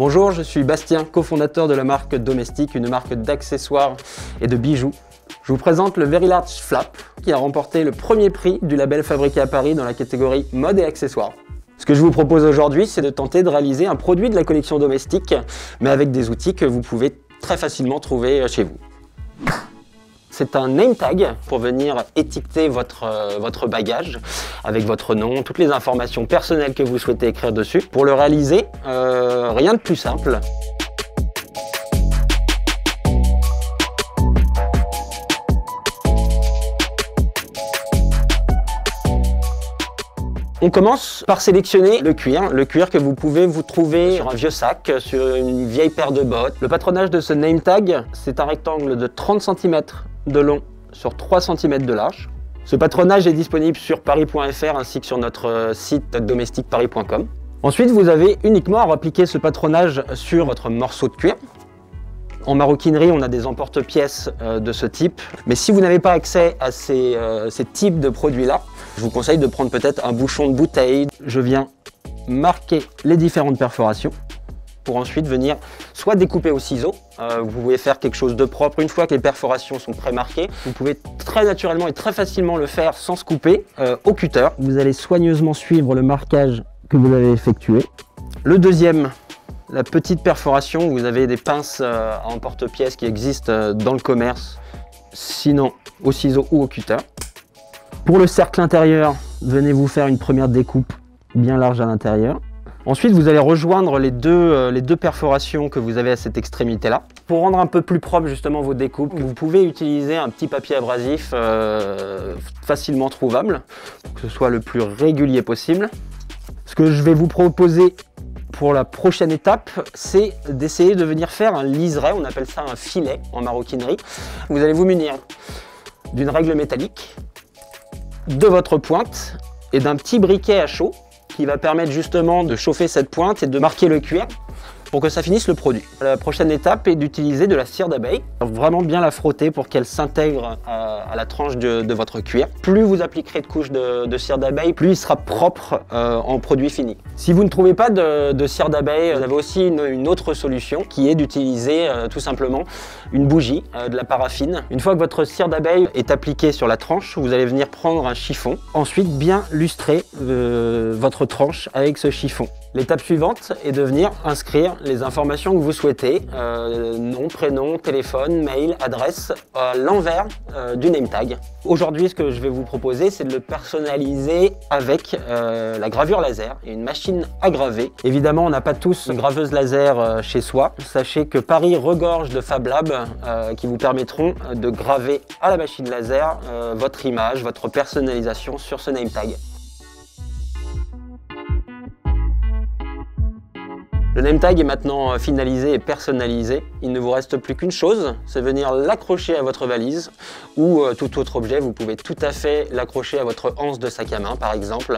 Bonjour, je suis Bastien, cofondateur de la marque Domestique, une marque d'accessoires et de bijoux. Je vous présente le Very Large Flap, qui a remporté le premier prix du label Fabriqué à Paris dans la catégorie mode et accessoires. Ce que je vous propose aujourd'hui, c'est de tenter de réaliser un produit de la collection Domestique, mais avec des outils que vous pouvez très facilement trouver chez vous. C'est un name tag pour venir étiqueter votre bagage avec votre nom, toutes les informations personnelles que vous souhaitez écrire dessus. Pour le réaliser, rien de plus simple. On commence par sélectionner le cuir que vous pouvez vous trouver sur un vieux sac, sur une vieille paire de bottes. Le patronage de ce name tag, c'est un rectangle de 30 cm de long sur 3 cm de large. Ce patronage est disponible sur paris.fr ainsi que sur notre site domestiqueparis.com. Ensuite, vous avez uniquement à appliquer ce patronage sur votre morceau de cuir. En maroquinerie, on a des emporte-pièces de ce type, mais si vous n'avez pas accès à ces types de produits-là, je vous conseille de prendre peut-être un bouchon de bouteille. Je viens marquer les différentes perforations pour ensuite venir soit découper au ciseau. Vous pouvez faire quelque chose de propre une fois que les perforations sont pré-marquées. Vous pouvez très naturellement et très facilement le faire sans se couper au cutter. Vous allez soigneusement suivre le marquage que vous avez effectué. Le deuxième, la petite perforation, vous avez des pinces à emporte-pièces qui existent dans le commerce, sinon au ciseau ou au cutter. Pour le cercle intérieur, venez vous faire une première découpe bien large à l'intérieur. Ensuite, vous allez rejoindre les deux perforations que vous avez à cette extrémité-là. Pour rendre un peu plus propre justement vos découpes, vous pouvez utiliser un petit papier abrasif facilement trouvable, pour que ce soit le plus régulier possible. Ce que je vais vous proposer pour la prochaine étape, c'est d'essayer de venir faire un liseré, on appelle ça un filet en maroquinerie. Vous allez vous munir d'une règle métallique, de votre pointe et d'un petit briquet à chaud qui va permettre justement de chauffer cette pointe et de marquer le cuir pour que ça finisse le produit. La prochaine étape est d'utiliser de la cire d'abeille, vraiment bien la frotter pour qu'elle s'intègre à la tranche de votre cuir. Plus vous appliquerez de couches de cire d'abeille, plus il sera propre en produit fini. Si vous ne trouvez pas de cire d'abeille, vous avez aussi une autre solution qui est d'utiliser tout simplement une bougie, de la paraffine. Une fois que votre cire d'abeille est appliquée sur la tranche, vous allez venir prendre un chiffon, ensuite bien lustrer votre tranche avec ce chiffon. L'étape suivante est de venir inscrire les informations que vous souhaitez, nom, prénom, téléphone, mail, adresse, à l'envers du name tag. Aujourd'hui, ce que je vais vous proposer, c'est de le personnaliser avec la gravure laser et une machine à graver. Évidemment, on n'a pas tous une graveuse laser chez soi. Sachez que Paris regorge de Fab Lab qui vous permettront de graver à la machine laser votre image, votre personnalisation sur ce name tag. Le name tag est maintenant finalisé et personnalisé. Il ne vous reste plus qu'une chose, c'est venir l'accrocher à votre valise ou tout autre objet. Vous pouvez tout à fait l'accrocher à votre anse de sac à main par exemple.